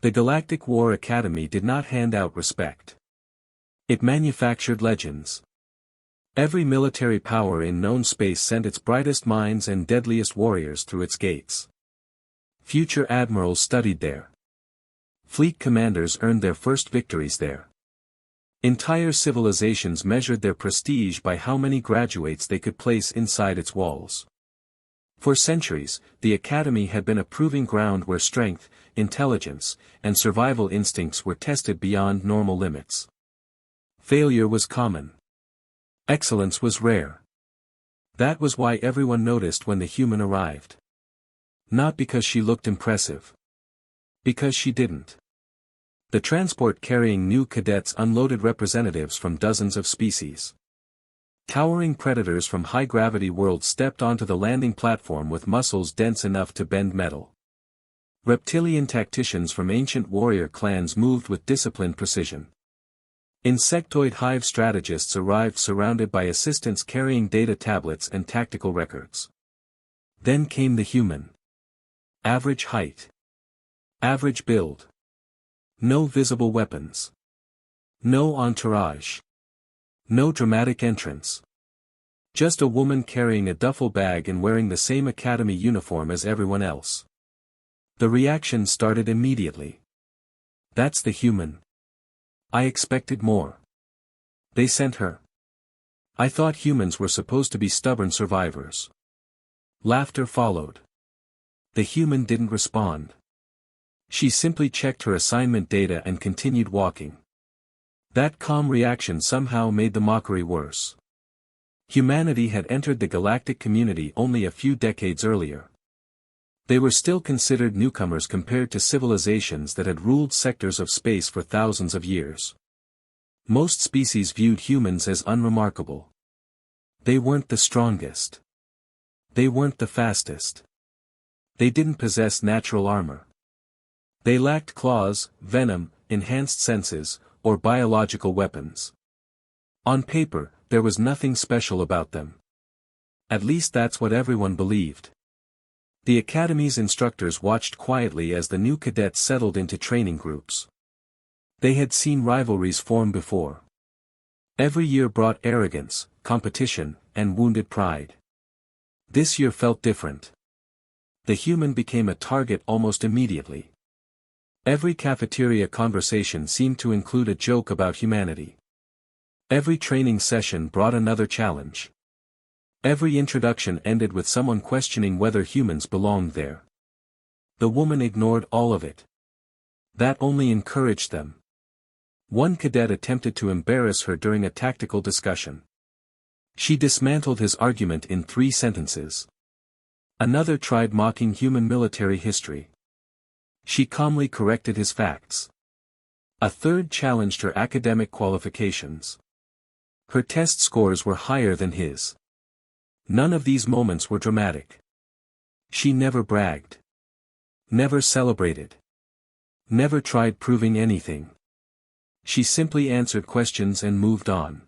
The Galactic War Academy did not hand out respect. It manufactured legends. Every military power in known space sent its brightest minds and deadliest warriors through its gates. Future admirals studied there. Fleet commanders earned their first victories there. Entire civilizations measured their prestige by how many graduates they could place inside its walls. For centuries, the Academy had been a proving ground where strength, intelligence, and survival instincts were tested beyond normal limits. Failure was common. Excellence was rare. That was why everyone noticed when the human arrived. Not because she looked impressive. Because she didn't. The transport carrying new cadets unloaded representatives from dozens of species. Towering predators from high-gravity worlds stepped onto the landing platform with muscles dense enough to bend metal. Reptilian tacticians from ancient warrior clans moved with disciplined precision. Insectoid hive strategists arrived surrounded by assistants carrying data tablets and tactical records. Then came the human. Average height. Average build. No visible weapons. No entourage. No dramatic entrance. Just a woman carrying a duffel bag and wearing the same academy uniform as everyone else. The reaction started immediately. That's the human. I expected more. They sent her. I thought humans were supposed to be stubborn survivors. Laughter followed. The human didn't respond. She simply checked her assignment data and continued walking. That calm reaction somehow made the mockery worse. Humanity had entered the galactic community only a few decades earlier. They were still considered newcomers compared to civilizations that had ruled sectors of space for thousands of years. Most species viewed humans as unremarkable. They weren't the strongest. They weren't the fastest. They didn't possess natural armor. They lacked claws, venom, enhanced senses, or biological weapons. On paper, there was nothing special about them. At least that's what everyone believed. The Academy's instructors watched quietly as the new cadets settled into training groups. They had seen rivalries form before. Every year brought arrogance, competition, and wounded pride. This year felt different. The human became a target almost immediately. Every cafeteria conversation seemed to include a joke about humanity. Every training session brought another challenge. Every introduction ended with someone questioning whether humans belonged there. The woman ignored all of it. That only encouraged them. One cadet attempted to embarrass her during a tactical discussion. She dismantled his argument in 3 sentences. Another tried mocking human military history. She calmly corrected his facts. A third challenged her academic qualifications. Her test scores were higher than his. None of these moments were dramatic. She never bragged. Never celebrated. Never tried proving anything. She simply answered questions and moved on.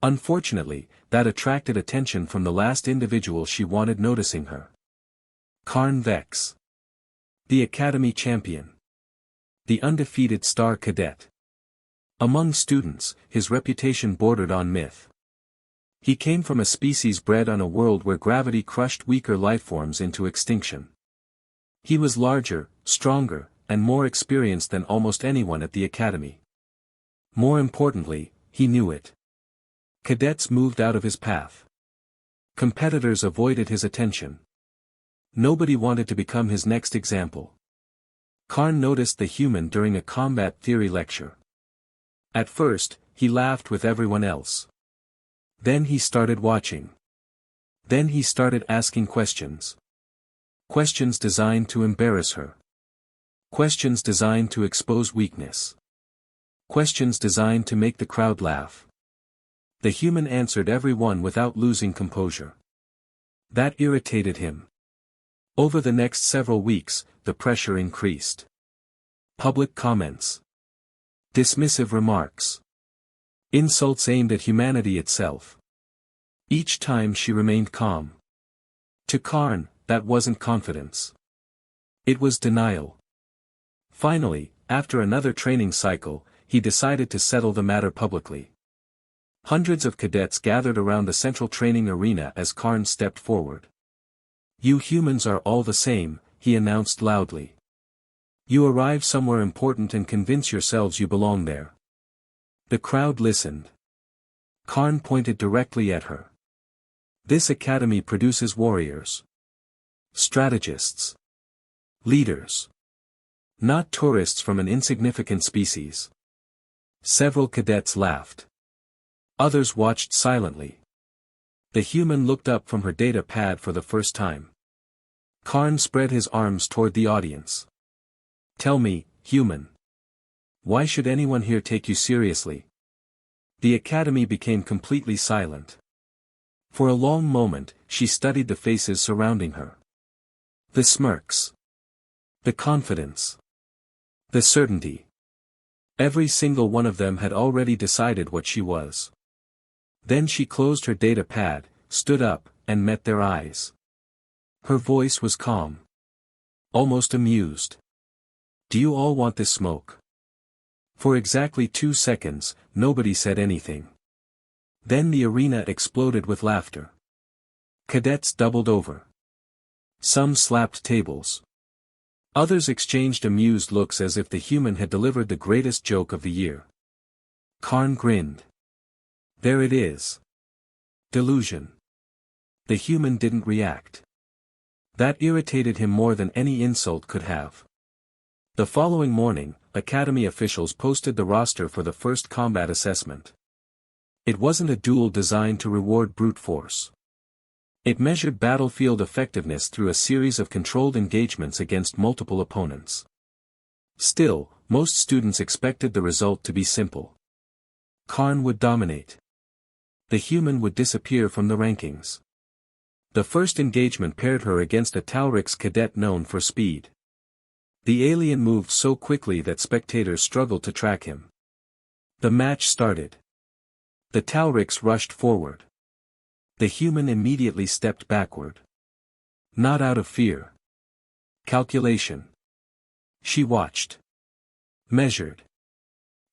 Unfortunately, that attracted attention from the last individual she wanted noticing her. Karn Vex. The Academy champion. The undefeated star cadet. Among students, his reputation bordered on myth. He came from a species bred on a world where gravity crushed weaker lifeforms into extinction. He was larger, stronger, and more experienced than almost anyone at the Academy. More importantly, he knew it. Cadets moved out of his path. Competitors avoided his attention. Nobody wanted to become his next example. Karn noticed the human during a combat theory lecture. At first, he laughed with everyone else. Then he started watching. Then he started asking questions. Questions designed to embarrass her. Questions designed to expose weakness. Questions designed to make the crowd laugh. The human answered every one without losing composure. That irritated him. Over the next several weeks, the pressure increased. Public comments. Dismissive remarks. Insults aimed at humanity itself. Each time she remained calm. To Karn, that wasn't confidence. It was denial. Finally, after another training cycle, he decided to settle the matter publicly. Hundreds of cadets gathered around the central training arena as Karn stepped forward. "You humans are all the same," he announced loudly. "You arrive somewhere important and convince yourselves you belong there." The crowd listened. Karn pointed directly at her. "This academy produces warriors. Strategists. Leaders. Not tourists from an insignificant species." Several cadets laughed. Others watched silently. The human looked up from her data pad for the first time. Karn spread his arms toward the audience. "Tell me, human. Why should anyone here take you seriously?" The academy became completely silent. For a long moment, she studied the faces surrounding her. The smirks. The confidence. The certainty. Every single one of them had already decided what she was. Then she closed her data pad, stood up, and met their eyes. Her voice was calm. Almost amused. "Do you all want this smoke?" For exactly 2 seconds, nobody said anything. Then the arena exploded with laughter. Cadets doubled over. Some slapped tables. Others exchanged amused looks as if the human had delivered the greatest joke of the year. Karn grinned. "There it is. Delusion." The human didn't react. That irritated him more than any insult could have. The following morning, Academy officials posted the roster for the first combat assessment. It wasn't a duel designed to reward brute force. It measured battlefield effectiveness through a series of controlled engagements against multiple opponents. Still, most students expected the result to be simple. Karn would dominate. The human would disappear from the rankings. The first engagement paired her against a Taurix cadet known for speed. The alien moved so quickly that spectators struggled to track him. The match started. The Taurix rushed forward. The human immediately stepped backward. Not out of fear. Calculation. She watched. Measured.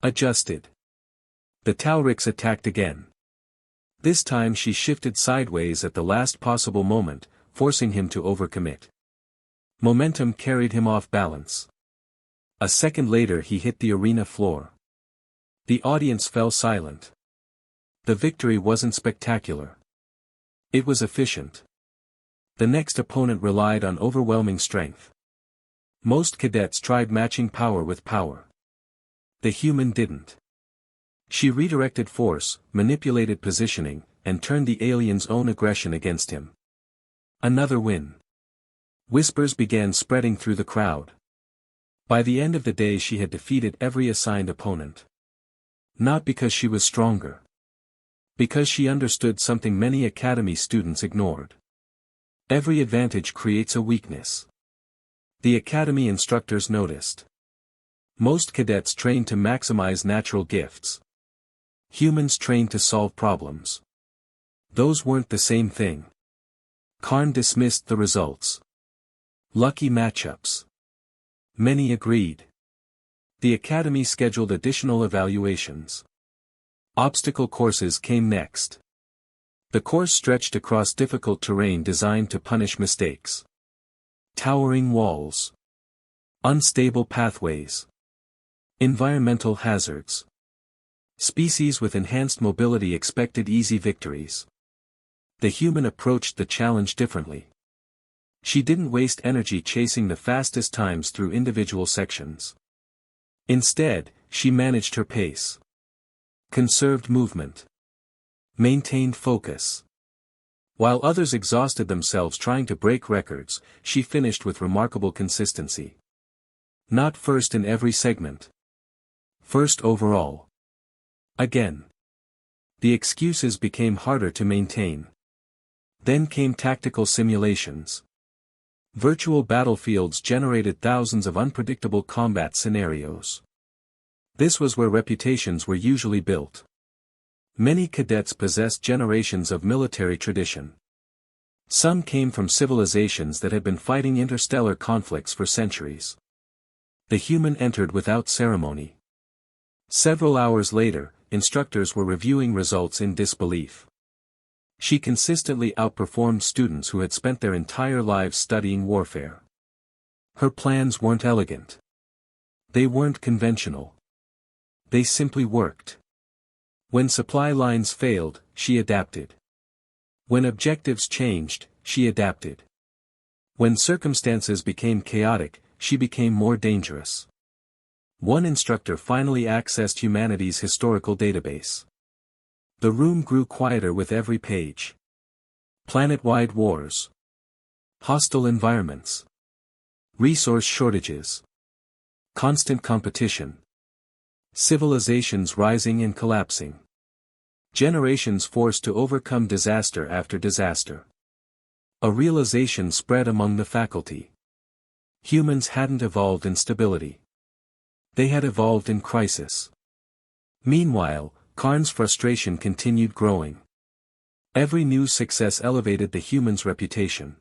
Adjusted. The Taurix attacked again. This time she shifted sideways at the last possible moment, forcing him to overcommit. Momentum carried him off balance. A second later he hit the arena floor. The audience fell silent. The victory wasn't spectacular. It was efficient. The next opponent relied on overwhelming strength. Most cadets tried matching power with power. The human didn't. She redirected force, manipulated positioning, and turned the alien's own aggression against him. Another win. Whispers began spreading through the crowd. By the end of the day she had defeated every assigned opponent. Not because she was stronger. Because she understood something many academy students ignored. Every advantage creates a weakness. The academy instructors noticed. Most cadets trained to maximize natural gifts. Humans trained to solve problems. Those weren't the same thing. Karn dismissed the results. Lucky matchups. Many agreed. The academy scheduled additional evaluations. Obstacle courses came next. The course stretched across difficult terrain designed to punish mistakes. Towering walls. Unstable pathways. Environmental hazards. Species with enhanced mobility expected easy victories. The human approached the challenge differently. She didn't waste energy chasing the fastest times through individual sections. Instead, she managed her pace. Conserved movement. Maintained focus. While others exhausted themselves trying to break records, she finished with remarkable consistency. Not first in every segment. First overall. Again. The excuses became harder to maintain. Then came tactical simulations. Virtual battlefields generated thousands of unpredictable combat scenarios. This was where reputations were usually built. Many cadets possessed generations of military tradition. Some came from civilizations that had been fighting interstellar conflicts for centuries. The human entered without ceremony. Several hours later, instructors were reviewing results in disbelief. She consistently outperformed students who had spent their entire lives studying warfare. Her plans weren't elegant. They weren't conventional. They simply worked. When supply lines failed, she adapted. When objectives changed, she adapted. When circumstances became chaotic, she became more dangerous. One instructor finally accessed humanity's historical database. The room grew quieter with every page. Planet-wide wars. Hostile environments. Resource shortages. Constant competition. Civilizations rising and collapsing. Generations forced to overcome disaster after disaster. A realization spread among the faculty. Humans hadn't evolved in stability. They had evolved in crisis. Meanwhile, Karn's frustration continued growing. Every new success elevated the human's reputation.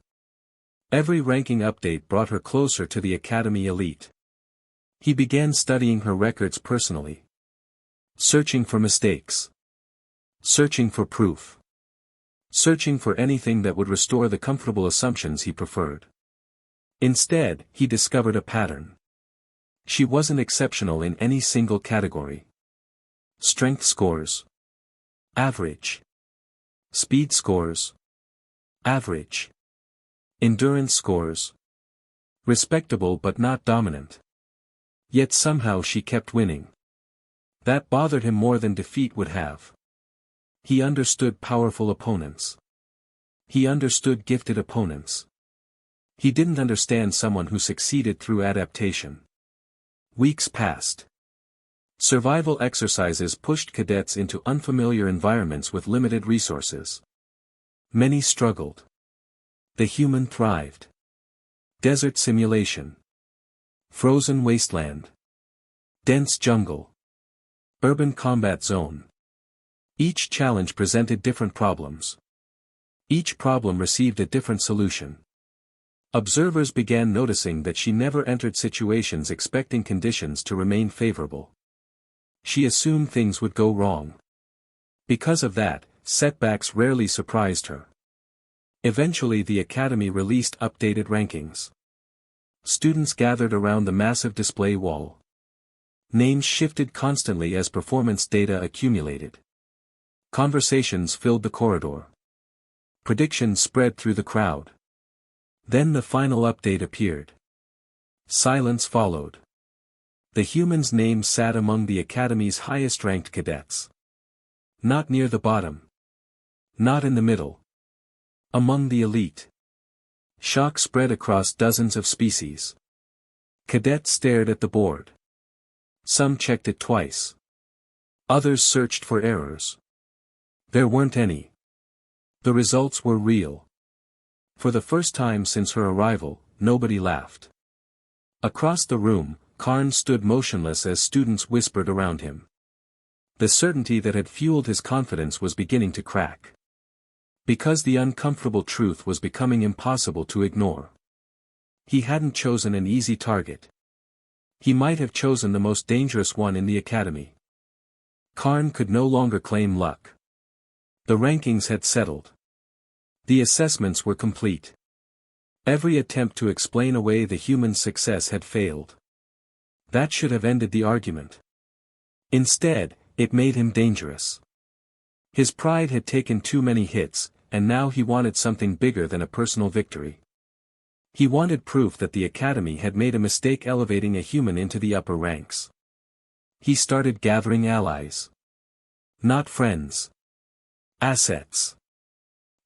Every ranking update brought her closer to the academy elite. He began studying her records personally. Searching for mistakes. Searching for proof. Searching for anything that would restore the comfortable assumptions he preferred. Instead, he discovered a pattern. She wasn't exceptional in any single category. Strength scores. Average. Speed scores. Average. Endurance scores. Respectable but not dominant. Yet somehow she kept winning. That bothered him more than defeat would have. He understood powerful opponents. He understood gifted opponents. He didn't understand someone who succeeded through adaptation. Weeks passed. Survival exercises pushed cadets into unfamiliar environments with limited resources. Many struggled. The human thrived. Desert simulation. Frozen wasteland. Dense jungle. Urban combat zone. Each challenge presented different problems. Each problem received a different solution. Observers began noticing that she never entered situations expecting conditions to remain favorable. She assumed things would go wrong. Because of that, setbacks rarely surprised her. Eventually the academy released updated rankings. Students gathered around the massive display wall. Names shifted constantly as performance data accumulated. Conversations filled the corridor. Predictions spread through the crowd. Then the final update appeared. Silence followed. The human's name sat among the academy's highest-ranked cadets. Not near the bottom. Not in the middle. Among the elite. Shock spread across dozens of species. Cadets stared at the board. Some checked it twice. Others searched for errors. There weren't any. The results were real. For the first time since her arrival, nobody laughed. Across the room, Karn stood motionless as students whispered around him. The certainty that had fueled his confidence was beginning to crack. Because the uncomfortable truth was becoming impossible to ignore. He hadn't chosen an easy target. He might have chosen the most dangerous one in the academy. Karn could no longer claim luck. The rankings had settled. The assessments were complete. Every attempt to explain away the human's success had failed. That should have ended the argument. Instead, it made him dangerous. His pride had taken too many hits, and now he wanted something bigger than a personal victory. He wanted proof that the academy had made a mistake elevating a human into the upper ranks. He started gathering allies. Not friends. Assets.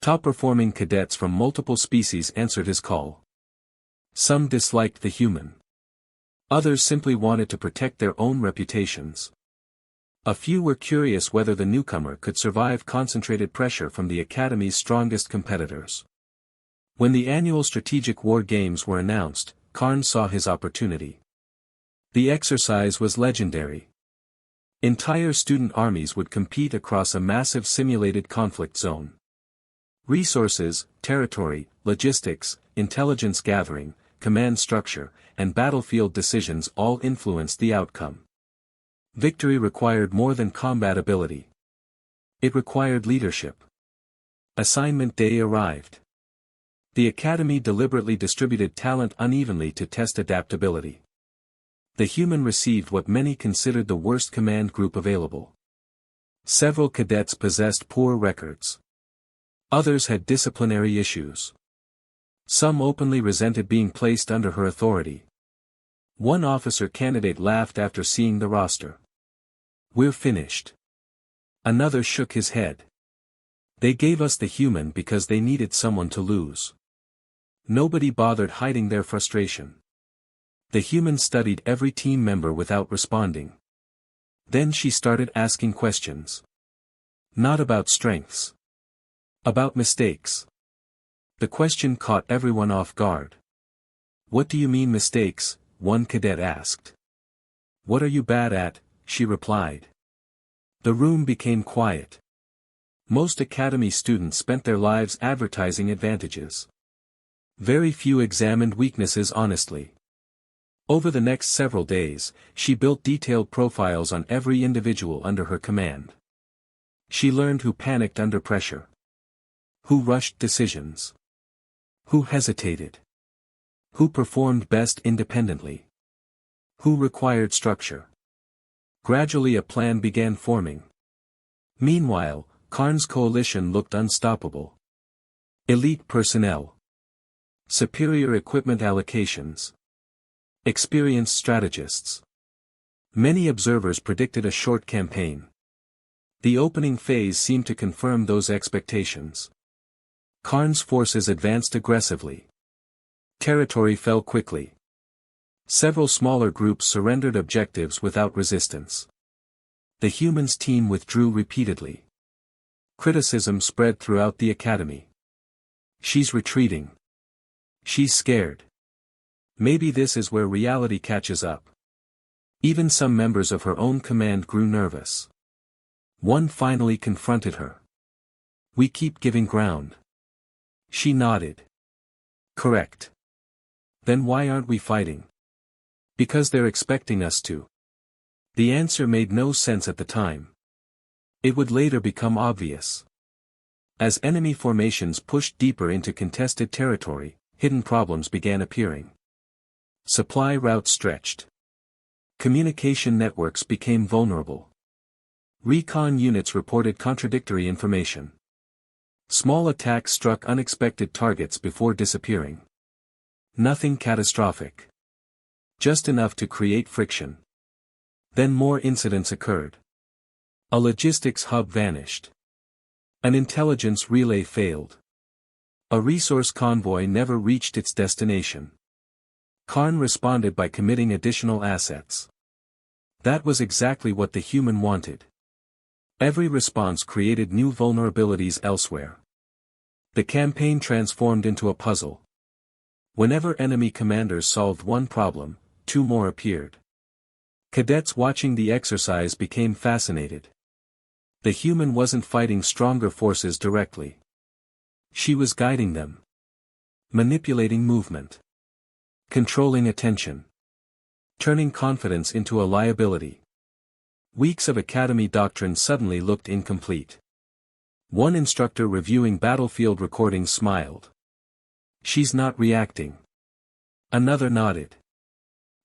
Top-performing cadets from multiple species answered his call. Some disliked the human. Others simply wanted to protect their own reputations. A few were curious whether the newcomer could survive concentrated pressure from the academy's strongest competitors. When the annual strategic war games were announced, Karn saw his opportunity. The exercise was legendary. Entire student armies would compete across a massive simulated conflict zone. Resources, territory, logistics, intelligence gathering, command structure, and battlefield decisions all influenced the outcome. Victory required more than combat ability. It required leadership. Assignment day arrived. The Academy deliberately distributed talent unevenly to test adaptability. The human received what many considered the worst command group available. Several cadets possessed poor records. Others had disciplinary issues. Some openly resented being placed under her authority. One officer candidate laughed after seeing the roster. "We're finished." Another shook his head. "They gave us the human because they needed someone to lose." Nobody bothered hiding their frustration. The human studied every team member without responding. Then she started asking questions. Not about strengths. About mistakes. The question caught everyone off guard. "What do you mean mistakes?" one cadet asked. "What are you bad at?" she replied. The room became quiet. Most Academy students spent their lives advertising advantages. Very few examined weaknesses honestly. Over the next several days, she built detailed profiles on every individual under her command. She learned who panicked under pressure. Who rushed decisions. Who hesitated. Who performed best independently. Who required structure. Gradually a plan began forming. Meanwhile, Karn's coalition looked unstoppable. Elite personnel. Superior equipment allocations. Experienced strategists. Many observers predicted a short campaign. The opening phase seemed to confirm those expectations. Karn's forces advanced aggressively. Territory fell quickly. Several smaller groups surrendered objectives without resistance. The humans' team withdrew repeatedly. Criticism spread throughout the Academy. "She's retreating. She's scared. Maybe this is where reality catches up." Even some members of her own command grew nervous. One finally confronted her. "We keep giving ground." She nodded. "Correct. Then why aren't we fighting?" "Because they're expecting us to." The answer made no sense at the time. It would later become obvious. As enemy formations pushed deeper into contested territory, hidden problems began appearing. Supply routes stretched. Communication networks became vulnerable. Recon units reported contradictory information. Small attacks struck unexpected targets before disappearing. Nothing catastrophic. Just enough to create friction. Then more incidents occurred. A logistics hub vanished. An intelligence relay failed. A resource convoy never reached its destination. Karn responded by committing additional assets. That was exactly what the human wanted. Every response created new vulnerabilities elsewhere. The campaign transformed into a puzzle. Whenever enemy commanders solved one problem, two more appeared. Cadets watching the exercise became fascinated. The human wasn't fighting stronger forces directly. She was guiding them. Manipulating movement. Controlling attention. Turning confidence into a liability. Weeks of Academy doctrine suddenly looked incomplete. One instructor reviewing battlefield recordings smiled. "She's not reacting." Another nodded.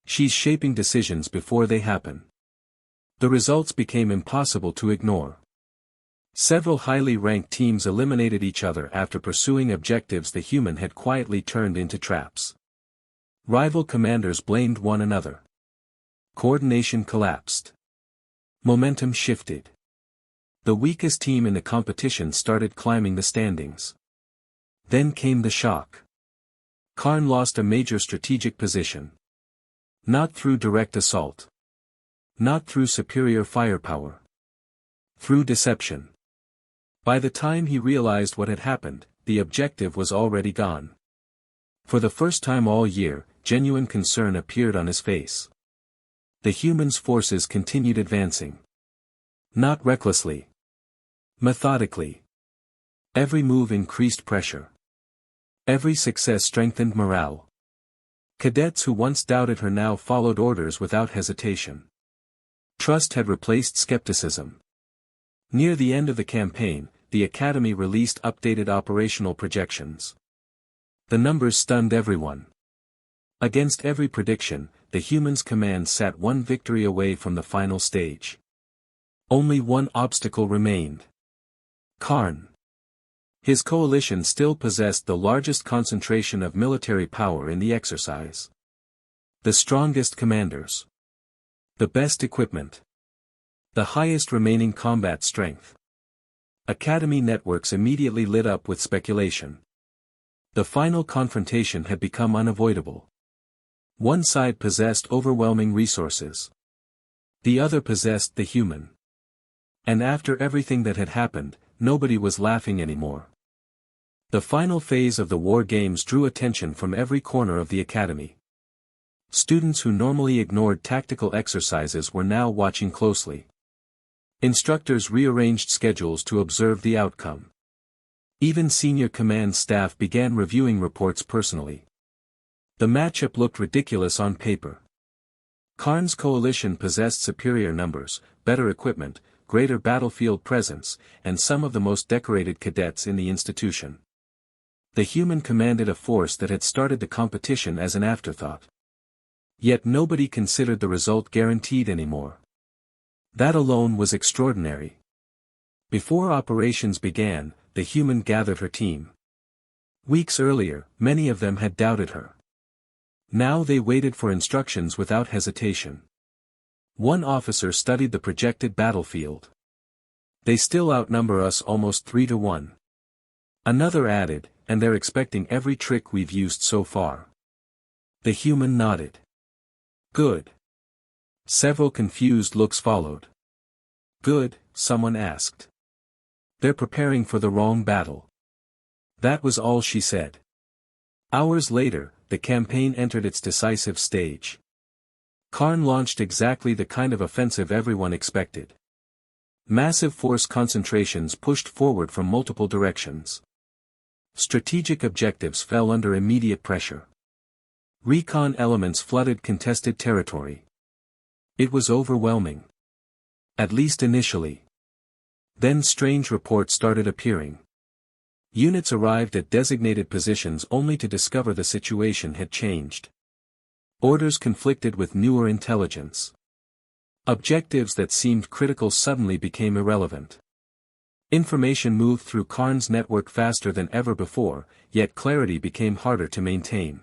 "She's shaping decisions before they happen." The results became impossible to ignore. Several highly ranked teams eliminated each other after pursuing objectives the human had quietly turned into traps. Rival commanders blamed one another. Coordination collapsed. Momentum shifted. The weakest team in the competition started climbing the standings. Then came the shock. Karn lost a major strategic position. Not through direct assault. Not through superior firepower. Through deception. By the time he realized what had happened, the objective was already gone. For the first time all year, genuine concern appeared on his face. The human's forces continued advancing. Not recklessly. Methodically. Every move increased pressure. Every success strengthened morale. Cadets who once doubted her now followed orders without hesitation. Trust had replaced skepticism. Near the end of the campaign, the Academy released updated operational projections. The numbers stunned everyone. Against every prediction, the Humans' command sat one victory away from the final stage. Only one obstacle remained. Karn. His coalition still possessed the largest concentration of military power in the exercise. The strongest commanders. The best equipment. The highest remaining combat strength. Academy networks immediately lit up with speculation. The final confrontation had become unavoidable. One side possessed overwhelming resources. The other possessed the human. And after everything that had happened, nobody was laughing anymore. The final phase of the war games drew attention from every corner of the academy. Students who normally ignored tactical exercises were now watching closely. Instructors rearranged schedules to observe the outcome. Even senior command staff began reviewing reports personally. The matchup looked ridiculous on paper. Karn's coalition possessed superior numbers, better equipment, greater battlefield presence, and some of the most decorated cadets in the institution. The human commanded a force that had started the competition as an afterthought. Yet nobody considered the result guaranteed anymore. That alone was extraordinary. Before operations began, the human gathered her team. Weeks earlier, many of them had doubted her. Now they waited for instructions without hesitation. One officer studied the projected battlefield. They still outnumber us almost 3-1. Another added, and they're expecting every trick we've used so far. The human nodded. Good. Several confused looks followed. Good, someone asked. They're preparing for the wrong battle. That was all she said. Hours later, the campaign entered its decisive stage. Karn launched exactly the kind of offensive everyone expected. Massive force concentrations pushed forward from multiple directions. Strategic objectives fell under immediate pressure. Recon elements flooded contested territory. It was overwhelming. At least initially. Then strange reports started appearing. Units arrived at designated positions only to discover the situation had changed. Orders conflicted with newer intelligence. Objectives that seemed critical suddenly became irrelevant. Information moved through Karn's network faster than ever before, yet clarity became harder to maintain.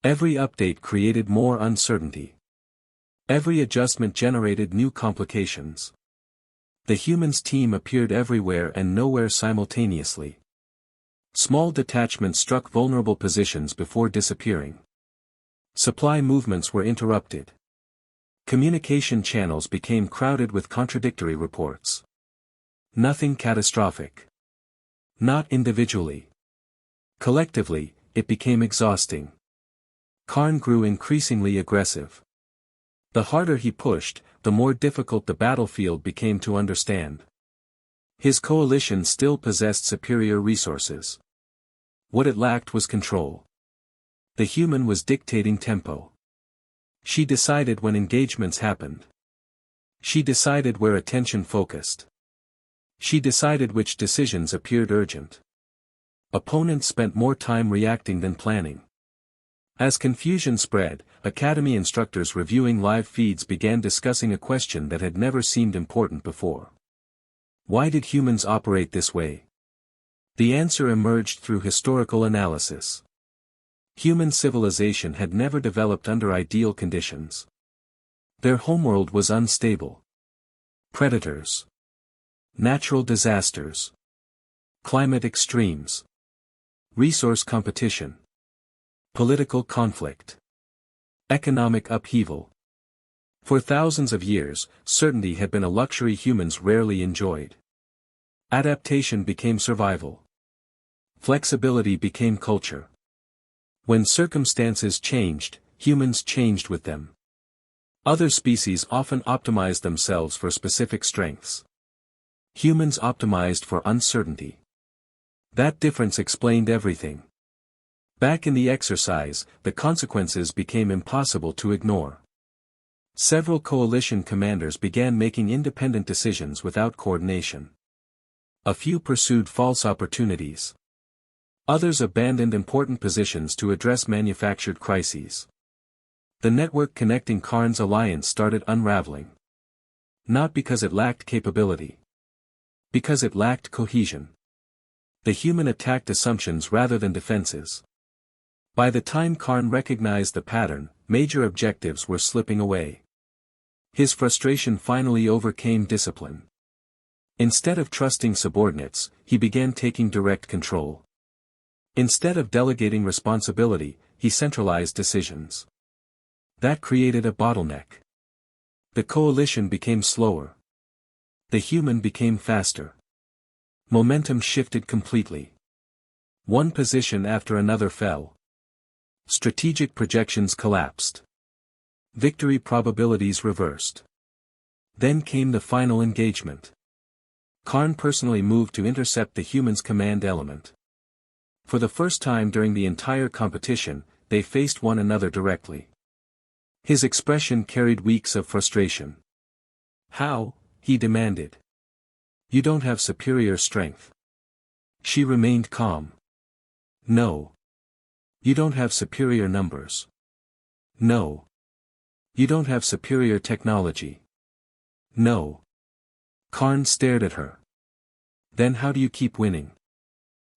Every update created more uncertainty. Every adjustment generated new complications. The humans' team appeared everywhere and nowhere simultaneously. Small detachments struck vulnerable positions before disappearing. Supply movements were interrupted. Communication channels became crowded with contradictory reports. Nothing catastrophic. Not individually. Collectively, it became exhausting. Karn grew increasingly aggressive. The harder he pushed, the more difficult the battlefield became to understand. His coalition still possessed superior resources. What it lacked was control. The human was dictating tempo. She decided when engagements happened. She decided where attention focused. She decided which decisions appeared urgent. Opponents spent more time reacting than planning. As confusion spread, academy instructors reviewing live feeds began discussing a question that had never seemed important before. Why did humans operate this way? The answer emerged through historical analysis. Human civilization had never developed under ideal conditions. Their homeworld was unstable. Predators. Natural disasters. Climate extremes. Resource competition. Political conflict. Economic upheaval. For thousands of years, certainty had been a luxury humans rarely enjoyed. Adaptation became survival. Flexibility became culture. When circumstances changed, humans changed with them. Other species often optimized themselves for specific strengths. Humans optimized for uncertainty. That difference explained everything. Back in the exercise, the consequences became impossible to ignore. Several coalition commanders began making independent decisions without coordination. A few pursued false opportunities. Others abandoned important positions to address manufactured crises. The network connecting Karn's alliance started unraveling. Not because it lacked capability. Because it lacked cohesion. The human attacked assumptions rather than defenses. By the time Karn recognized the pattern, major objectives were slipping away. His frustration finally overcame discipline. Instead of trusting subordinates, he began taking direct control. Instead of delegating responsibility, he centralized decisions. That created a bottleneck. The coalition became slower. The human became faster. Momentum shifted completely. One position after another fell. Strategic projections collapsed. Victory probabilities reversed. Then came the final engagement. Karn personally moved to intercept the human's command element. For the first time during the entire competition, they faced one another directly. His expression carried weeks of frustration. "How?" he demanded. "You don't have superior strength." She remained calm. "No. You don't have superior numbers." "No. You don't have superior technology." "No." Karn stared at her. "Then how do you keep winning?"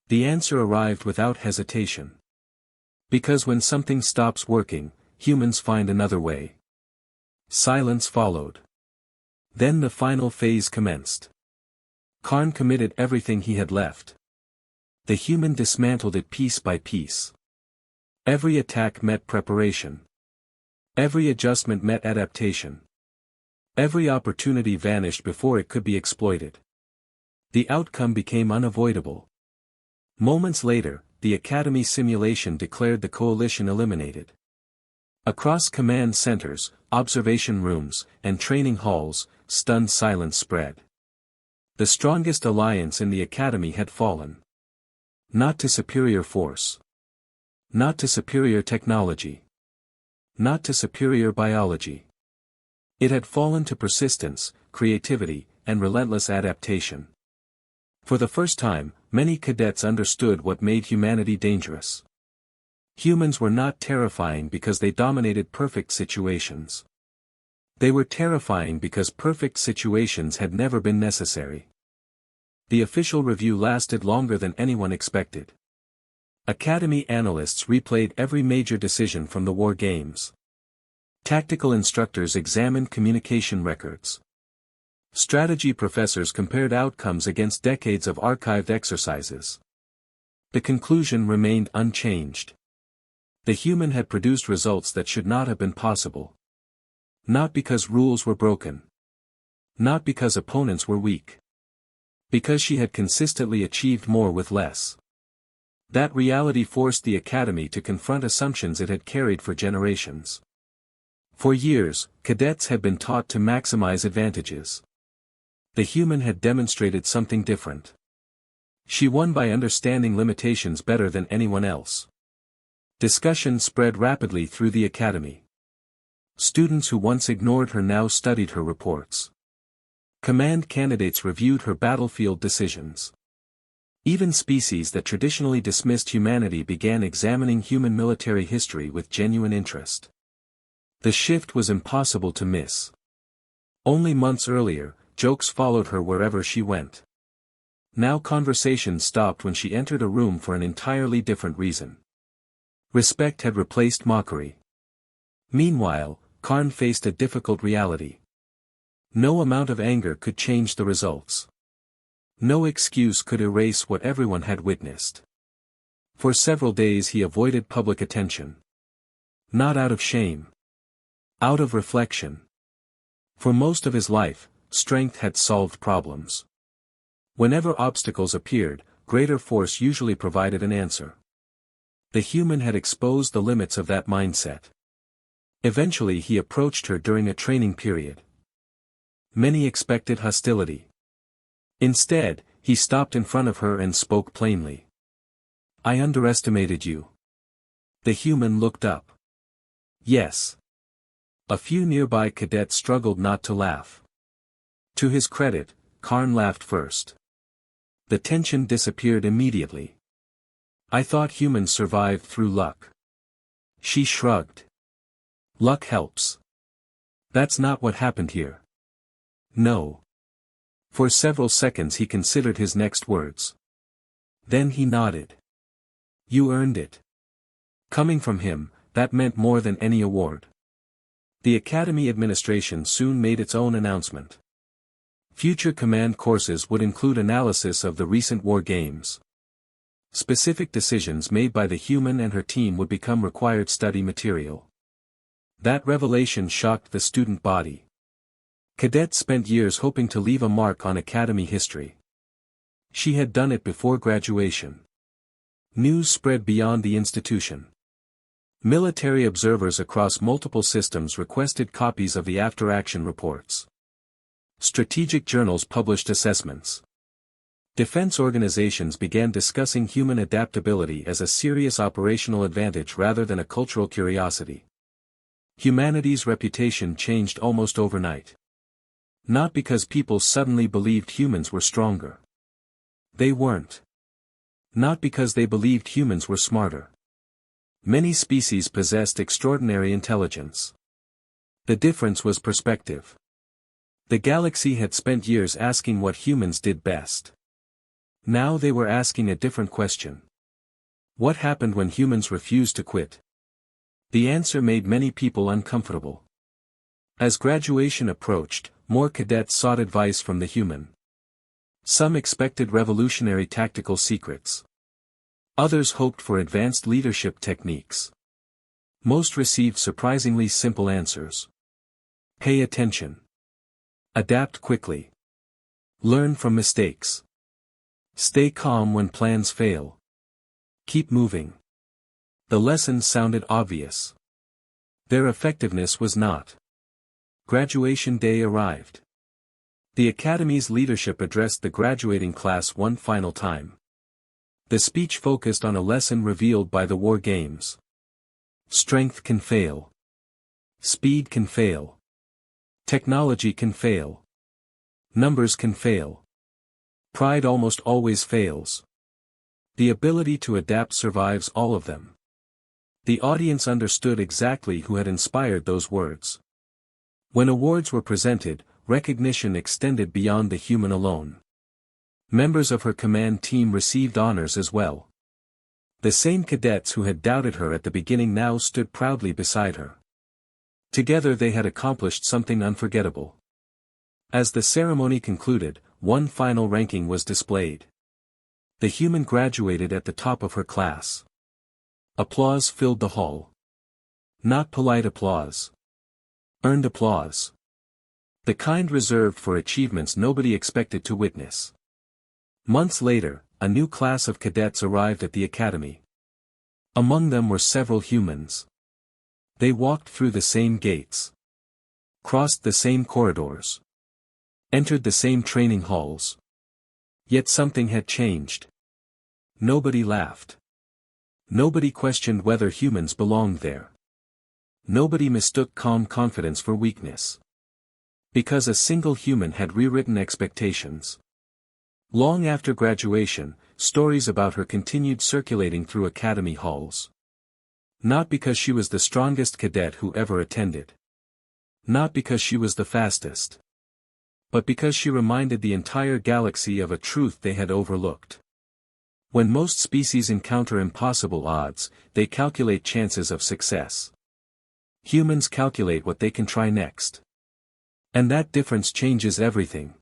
The answer arrived without hesitation. Because when something stops working, humans find another way. Silence followed. Then the final phase commenced. Karn committed everything he had left. The human dismantled it piece by piece. Every attack met preparation. Every adjustment met adaptation. Every opportunity vanished before it could be exploited. The outcome became unavoidable. Moments later, the Academy simulation declared the coalition eliminated. Across command centers, observation rooms, and training halls, stunned silence spread. The strongest alliance in the Academy had fallen. Not to superior force. Not to superior technology. Not to superior biology. It had fallen to persistence, creativity, and relentless adaptation. For the first time, many cadets understood what made humanity dangerous. Humans were not terrifying because they dominated perfect situations. They were terrifying because perfect situations had never been necessary. The official review lasted longer than anyone expected. Academy analysts replayed every major decision from the war games. Tactical instructors examined communication records. Strategy professors compared outcomes against decades of archived exercises. The conclusion remained unchanged. The human had produced results that should not have been possible. Not because rules were broken. Not because opponents were weak. Because she had consistently achieved more with less. That reality forced the Academy to confront assumptions it had carried for generations. For years, cadets had been taught to maximize advantages. The human had demonstrated something different. She won by understanding limitations better than anyone else. Discussion spread rapidly through the Academy. Students who once ignored her now studied her reports. Command candidates reviewed her battlefield decisions. Even species that traditionally dismissed humanity began examining human military history with genuine interest. The shift was impossible to miss. Only months earlier, jokes followed her wherever she went. Now conversation stopped when she entered a room for an entirely different reason. Respect had replaced mockery. Meanwhile, Karn faced a difficult reality. No amount of anger could change the results. No excuse could erase what everyone had witnessed. For several days he avoided public attention. Not out of shame. Out of reflection. For most of his life, strength had solved problems. Whenever obstacles appeared, greater force usually provided an answer. The human had exposed the limits of that mindset. Eventually he approached her during a training period. Many expected hostility. Instead, he stopped in front of her and spoke plainly. "I underestimated you. The human looked up. Yes. A few nearby cadets struggled not to laugh. To his credit, Karn laughed first. The tension disappeared immediately. I thought humans survived through luck. She shrugged. Luck helps. That's not what happened here. No. For several seconds he considered his next words. Then he nodded. You earned it. Coming from him, that meant more than any award. The Academy administration soon made its own announcement. Future command courses would include analysis of the recent war games. Specific decisions made by the human and her team would become required study material. That revelation shocked the student body. Cadets spent years hoping to leave a mark on Academy history. She had done it before graduation. News spread beyond the institution. Military observers across multiple systems requested copies of the after-action reports. Strategic journals published assessments. Defense organizations began discussing human adaptability as a serious operational advantage rather than a cultural curiosity. Humanity's reputation changed almost overnight. Not because people suddenly believed humans were stronger. They weren't. Not because they believed humans were smarter. Many species possessed extraordinary intelligence. The difference was perspective. The galaxy had spent years asking what humans did best. Now they were asking a different question. What happened when humans refused to quit? The answer made many people uncomfortable. As graduation approached, more cadets sought advice from the human. Some expected revolutionary tactical secrets. Others hoped for advanced leadership techniques. Most received surprisingly simple answers. Pay attention. Adapt quickly. Learn from mistakes. Stay calm when plans fail. Keep moving. The lessons sounded obvious. Their effectiveness was not. Graduation day arrived. The Academy's leadership addressed the graduating class one final time. The speech focused on a lesson revealed by the war games. Strength can fail. Speed can fail. Technology can fail. Numbers can fail. Pride almost always fails. The ability to adapt survives all of them. The audience understood exactly who had inspired those words. When awards were presented, recognition extended beyond the human alone. Members of her command team received honors as well. The same cadets who had doubted her at the beginning now stood proudly beside her. Together they had accomplished something unforgettable. As the ceremony concluded, one final ranking was displayed. The human graduated at the top of her class. Applause filled the hall. Not polite applause. Earned applause. The kind reserved for achievements nobody expected to witness. Months later, a new class of cadets arrived at the academy. Among them were several humans. They walked through the same gates. Crossed the same corridors. Entered the same training halls. Yet something had changed. Nobody laughed. Nobody questioned whether humans belonged there. Nobody mistook calm confidence for weakness. Because a single human had rewritten expectations. Long after graduation, stories about her continued circulating through academy halls. Not because she was the strongest cadet who ever attended. Not because she was the fastest. But because she reminded the entire galaxy of a truth they had overlooked. When most species encounter impossible odds, they calculate chances of success. Humans calculate what they can try next. And that difference changes everything.